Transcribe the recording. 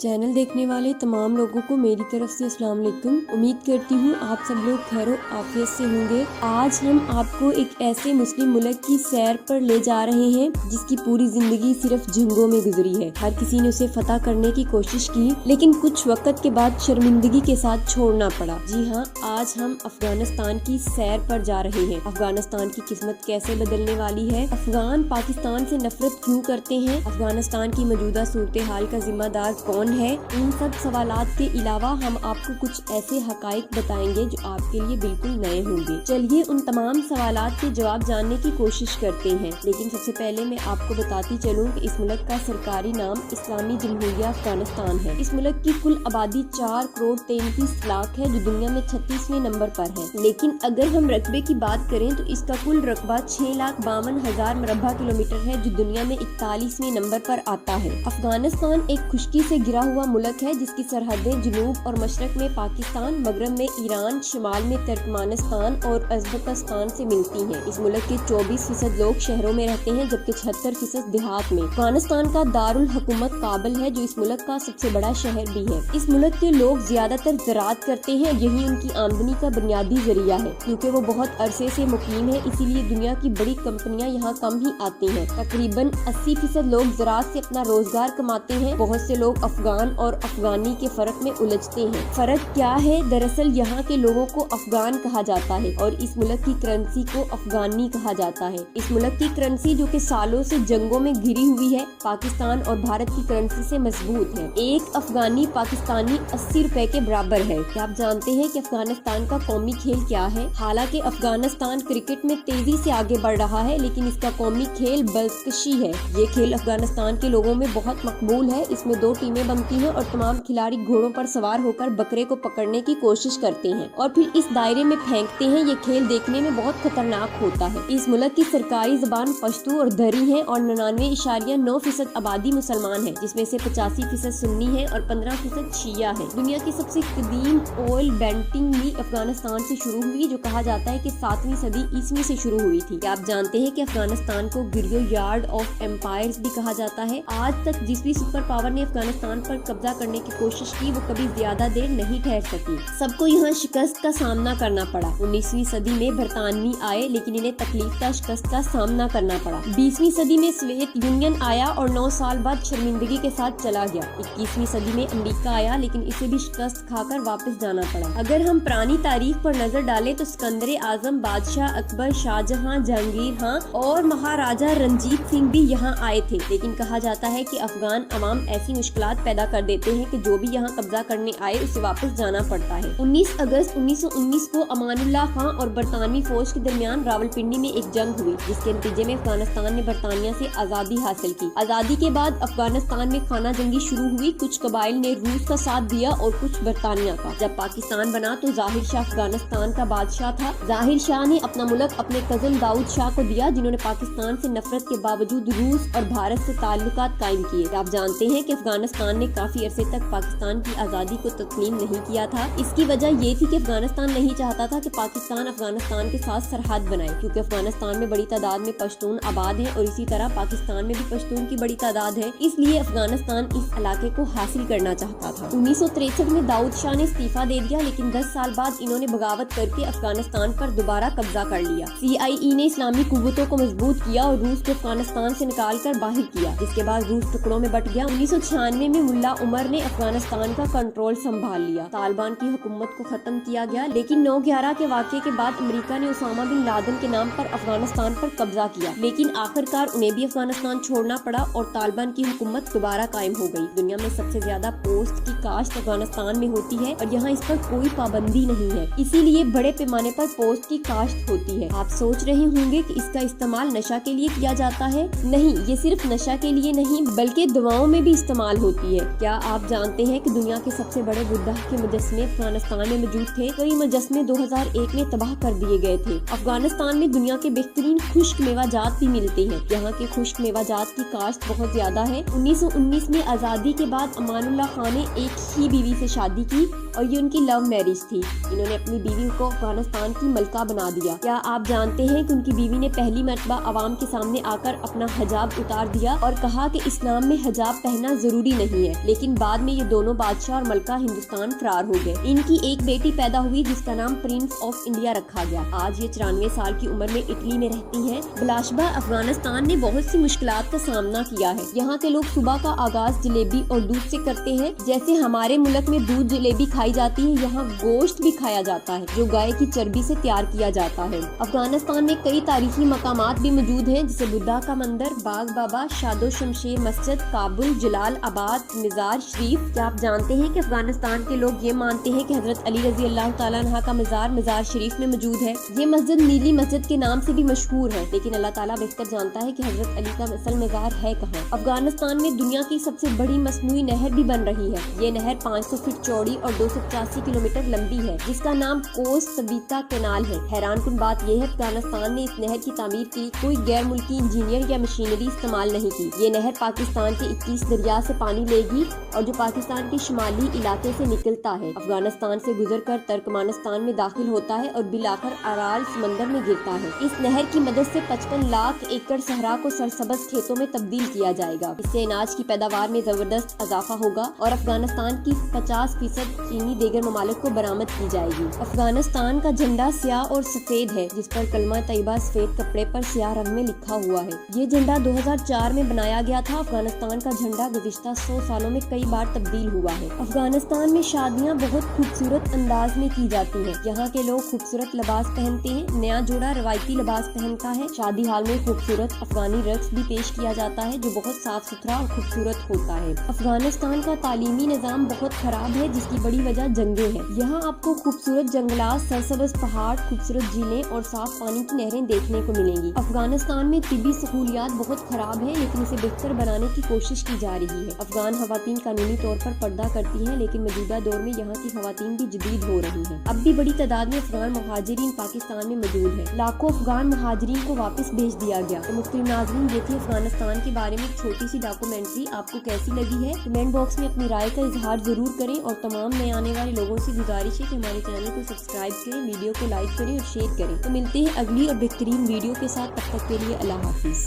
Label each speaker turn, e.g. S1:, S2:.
S1: Channel देखने वाले तमाम लोगों को मेरी तरफ से अस्सलाम वालेकुम। उम्मीद करती हूँ आप सब लोग खैर आफियत से होंगे। आज हम आपको एक ऐसे मुस्लिम मुल्क की सैर पर ले जा रहे हैं जिसकी पूरी जिंदगी सिर्फ जंगों में गुजरी है। हर किसी ने उसे फतह करने की कोशिश की, लेकिन कुछ वक्त के बाद शर्मिंदगी के साथ छोड़ना पड़ा। जी हाँ, आज हम अफगानिस्तान की सैर पर जा रहे हैं। अफगानिस्तान की किस्मत कैसे बदलने वाली है, अफगान पाकिस्तान से नफरत क्यों करते हैं, अफगानिस्तान की मौजूदा सूरत हाल का जिम्मेदार कौन है, इन सब सवालात के अलावा हम आपको कुछ ऐसे हकाइक बताएंगे जो आपके लिए बिल्कुल नए होंगे। चलिए उन तमाम सवालात के जवाब जानने की कोशिश करते हैं। लेकिन सबसे पहले मैं आपको बताती चलूं कि इस मुल्क का सरकारी नाम इस्लामी जमहूरिया अफगानिस्तान है। इस मुल्क की कुल आबादी 4 करोड़ 33 लाख है, जो दुनिया में 36वें नंबर पर है। लेकिन अगर हम रकबे की बात करें तो इसका कुल रकबा 6,52,000 मुरब्बा किलोमीटर है, जो दुनिया में 41वें नंबर पर आता है। अफगानिस्तान एक खुश्की से घिरा हुआ मुल्क है जिसकी सरहदें जनूब और मशरक में पाकिस्तान, मगरब में ईरान, शिमाल में तुर्कमानिस्तान और उज़्बेकिस्तान से मिलती हैं। इस मुल्क के 24% लोग शहरों में रहते हैं, जबकि 76% देहात में। अफगानिस्तान का दारुल हुकूमत काबुल है, जो इस मुल्क का सबसे बड़ा शहर भी है। इस मुल्क के लोग ज्यादातर ज़राअत करते हैं, यही उनकी आमदनी का बुनियादी जरिया है। क्योंकि वो बहुत अरसे से मुकीम है, इसीलिए दुनिया की बड़ी कंपनियां यहाँ कम ही आती हैं। तकरीबन 80% लोग ज़राअत से अपना रोजगार कमाते हैं। बहुत से लोग अफगान और अफगानी के फर्क में उलझते हैं। फर्क क्या है? दरअसल यहाँ के लोगों को अफगान कहा जाता है और इस मुल्क की करेंसी को अफगानी कहा जाता है। इस मुल्क की करेंसी, जो कि सालों से जंगों में घिरी हुई है, पाकिस्तान और भारत की करेंसी से मजबूत है। एक अफगानी पाकिस्तानी 80 रुपए के बराबर है। क्या आप जानते हैं कि अफगानिस्तान का कौमी खेल क्या है? हालांकि अफगानिस्तान क्रिकेट में तेजी से आगे बढ़ रहा है, लेकिन इसका कौमी खेल बज़कशी है। ये खेल अफगानिस्तान के लोगों में बहुत मकबूल है। इसमें 2 टीमें बनती हैं और तमाम खिलाड़ी घोड़ों पर सवार होकर बकरे को पकड़ने की कोशिश करते हैं और फिर इस दायरे में फेंकते हैं। ये खेल देखने में बहुत खतरनाक होता है। इस मुल्क की सरकारी ज़बान पश्तो और दरी है और 99.9% आबादी मुसलमान है, जिसमें से 85% सुन्नी है और 15% शिया है। दुनिया की सबसे कदीम ऑयल बेंटिंग भी अफगानिस्तान से शुरू हुई, जो कहा जाता है कि 7वीं सदी ईस्वी से शुरू हुई थी। क्या आप जानते हैं कि अफगानिस्तान को गिरियो यार्ड ऑफ एम्पायर्स भी कहा जाता है? आज तक जिस भी सुपर पावर ने अफगानिस्तान पर कब्जा करने की कोशिश की, वो कभी ज्यादा देर नहीं ठहर सकी। सबको यहाँ शिकस्त का सामना करना पड़ा। 19वीं सदी में बरतानवी आए, लेकिन इन्हें तकलीफ का शिकस्त का सामना करना पड़ा। 20वीं सदी में सोवियत यूनियन आया और 9 साल बाद शर्मिंदगी के साथ चला गया। 21वीं सदी में अमेरिका आया, लेकिन इसे भी शिकस्त खाकर वापस जाना पड़ा। अगर हम पुरानी तारीख पर नजर डालें तो सिकंदर आजम, बादशाह अकबर, शाहजहां, जहांगीर खां और महाराजा रंजीत सिंह भी यहाँ आए थे। लेकिन कहा जाता है कि अफगान अवाम ऐसी मुश्किलात पैदा कर देते हैं कि जो भी यहाँ कब्जा करने आए उसे वापस जाना पड़ता है। 19 अगस्त 1919 को अमानुल्लाह खां और बरतानवी फौज के दरमियान रावलपिंडी में एक जंग हुई, जिसके नतीजे में अफगानिस्तान ने बरतानिया से आजादी हासिल की। आजादी के बाद अफगानिस्तान में खाना जंगी शुरू हुई। कुछ कबाइल ने रूस का साथ दिया और कुछ बरतानिया का। जब पाकिस्तान बना तो जाहिर शाह अफगानिस्तान का बादशाह था। जाहिर शाह ने अपना मुल्क अपने कजन दाऊद शाह को दिया, जिन्होंने पाकिस्तान से नफरत के बावजूद रूस और भारत से ताल्लुकात कायम किए। आप जानते हैं कि अफगानिस्तान ने काफी अरसे तक पाकिस्तान की आज़ादी को तस्लीम नहीं किया था। इसकी वजह ये थी कि अफगानिस्तान नहीं चाहता था कि पाकिस्तान अफगानिस्तान के साथ सरहद बनाए, क्योंकि अफगानिस्तान में बड़ी तादाद में पश्तून आबाद हैं और इसी तरह पाकिस्तान में भी पश्तून की बड़ी तादाद है। इसलिए अफगानिस्तान इस इलाके को हासिल करना चाहता था। 1963 में दाऊद शाह ने इस्तीफा दे दिया, लेकिन 10 साल बाद इन्होंने बगावत करके अफगानिस्तान पर दोबारा कब्जा कर लिया। CIE ने इस्लामी कुव्वतों को मजबूत किया और रूस को अफगानिस्तान से निकाल कर बाहर किया, जिसके बाद रूस टुकड़ों में बट गया। 1996 में मुल्ला उमर ने अफगानिस्तान का कंट्रोल संभाल लिया। तालिबान की हुकूमत को खत्म किया गया, लेकिन 9/11 के वाक़ये के बाद अमेरिका ने उसामा बिन लादेन के नाम पर अफगानिस्तान पर कब्जा किया, लेकिन आखिरकार उन्हें भी अफगानिस्तान छोड़ना पड़ा और तालिबान की हुकूमत दोबारा कायम हो गई। दुनिया में सबसे ज्यादा पोस्त की काश्त अफगानिस्तान में होती है और यहाँ इस पर कोई पाबंदी नहीं है, इसीलिए बड़े पैमाने पर पोस्त की काश्त होती है। आप सोच रहे होंगे कि इसका इस्तेमाल नशा के लिए किया जाता है। नहीं, ये सिर्फ नशा के लिए नहीं बल्कि दवाओं में भी इस्तेमाल होती है। क्या आप जानते हैं कि दुनिया के सबसे बड़े बुद्धा के मुजस्मे अफगानिस्तान में मौजूद थे? कई मुजस्मे 2001 में तबाह कर दिए गए थे। अफगानिस्तान में दुनिया के बेहतरीन खुश्क मेवा जात भी मिलते हैं। यहाँ के खुश्क मेवा जात की काश्त बहुत ज्यादा है। 1919 में आजादी के बाद अमानुल्लाह खां ने एक ही बीवी से शादी की और ये उनकी लव मैरिज थी। इन्होंने अपनी बीवी को अफगानिस्तान की मलका बना दिया। क्या आप जानते हैं कि उनकी बीवी ने पहली मर्तबा आवाम के सामने आकर अपना हिजाब उतार दिया और कहा कि इस्लाम में हिजाब पहनना जरूरी नहीं है। है, लेकिन बाद में ये दोनों बादशाह और मलका हिंदुस्तान फरार हो गए। इनकी एक बेटी पैदा हुई जिसका नाम प्रिंस ऑफ इंडिया रखा गया। आज ये 94 साल की उम्र में इटली में रहती हैं। बिलाशबा अफगानिस्तान ने बहुत सी मुश्किलात का सामना किया है। यहाँ के लोग सुबह का आगाज जलेबी और दूध से करते हैं। जैसे हमारे मुल्क में दूध जलेबी खाई जाती है, यहाँ गोश्त भी खाया जाता है जो गाय की चर्बी से तैयार किया जाता है। अफगानिस्तान में कई तारीखी मकामात भी मौजूद हैं, जैसे बुद्धा का मंदिर, बाग बाबा, शादो शमशेर मस्जिद, काबुल, जलाल आबाद, मज़ार शरीफ। क्या आप जानते हैं कि अफगानिस्तान के लोग ये मानते हैं कि हजरत अली रजी अल्लाह तआला अन्हा का मज़ार मज़ार शरीफ में मौजूद है। ये मस्जिद नीली मस्जिद के नाम से भी मशहूर है, लेकिन अल्लाह ताला बेहतर जानता है कि हजरत अली का असल मज़ार है कहाँ। अफगानिस्तान में दुनिया की सबसे बड़ी मसनूई नहर भी बन रही है। ये नहर 500 फीट चौड़ी और 285 किलोमीटर लंबी है, जिसका नाम कोस सबीता कैनाल है। हैरानकुन बात यह है अफगानिस्तान ने इस नहर की तामीर के लिए कोई गैर मुल्की इंजीनियर या मशीनरी इस्तेमाल नहीं की। ये नहर पाकिस्तान के 21 दरिया से पानी लेगी और जो पाकिस्तान के शुमाली इलाके से निकलता है, अफगानिस्तान से गुजरकर तुर्कमानिस्तान में दाखिल होता है और बिलाखर अराल समंदर में गिरता है। इस नहर की मदद से 55 लाख एकड़ सहरा को सरसब्ज खेतों में तब्दील किया जाएगा। इससे अनाज की पैदावार में जबरदस्त इजाफा होगा और अफगानिस्तान की 50% चीनी दीगर ममालिक को बरामद की जाएगी। अफगानिस्तान का झंडा स्याह और सफेद है, जिस पर कलमा तैयबा सफेद कपड़े पर स्याह रंग में लिखा हुआ है। ये झंडा 2004 में बनाया गया था। अफगानिस्तान का झंडा गुज़िश्ता 100 सालों में कई बार तब्दील हुआ है। अफगानिस्तान में शादियाँ बहुत खूबसूरत अंदाज में की जाती हैं। यहाँ के लोग खूबसूरत लिबास पहनते हैं। नया जोड़ा रवायती लिबास पहनता है। शादी हाल में खूबसूरत अफगानी रक्स भी पेश किया जाता है, जो बहुत साफ सुथरा और खूबसूरत होता है। अफगानिस्तान का तालीमी निज़ाम बहुत खराब है, जिसकी बड़ी वजह जंगें हैं। यहाँ आपको खूबसूरत जंगलात, सरसब्ज पहाड़, खूबसूरत झीलें और साफ पानी की नहरें देखने को मिलेंगी। अफगानिस्तान में तिब्बी सहूलियात बहुत खराब है, लेकिन इसे बेहतर बनाने की कोशिश की जा रही है। अफगान खवातीन कानूनी तौर पर पर्दा करती हैं, लेकिन मौजूदा दौर में यहाँ की खवातीन भी जदीद हो रही हैं। अब भी बड़ी तादाद में अफगान मुहाजिरीन पाकिस्तान में मौजूद है। लाखों अफगान मुहाजिरीन को वापस भेज दिया गया। तो मुख्तलिफ नाज़रीन, ये थी अफगानिस्तान के बारे में एक छोटी सी डॉक्यूमेंट्री। आपको कैसी लगी है कमेंट बॉक्स में अपनी राय का इजहार जरूर करें और तमाम नए आने वाले लोगों से गुजारिश है कि हमारे चैनल को सब्सक्राइब करें, वीडियो को लाइक करें और शेयर करें। तो मिलते हैं अगली और बेहतरीन वीडियो के साथ। तब तक के लिए अल्लाह हाफिज।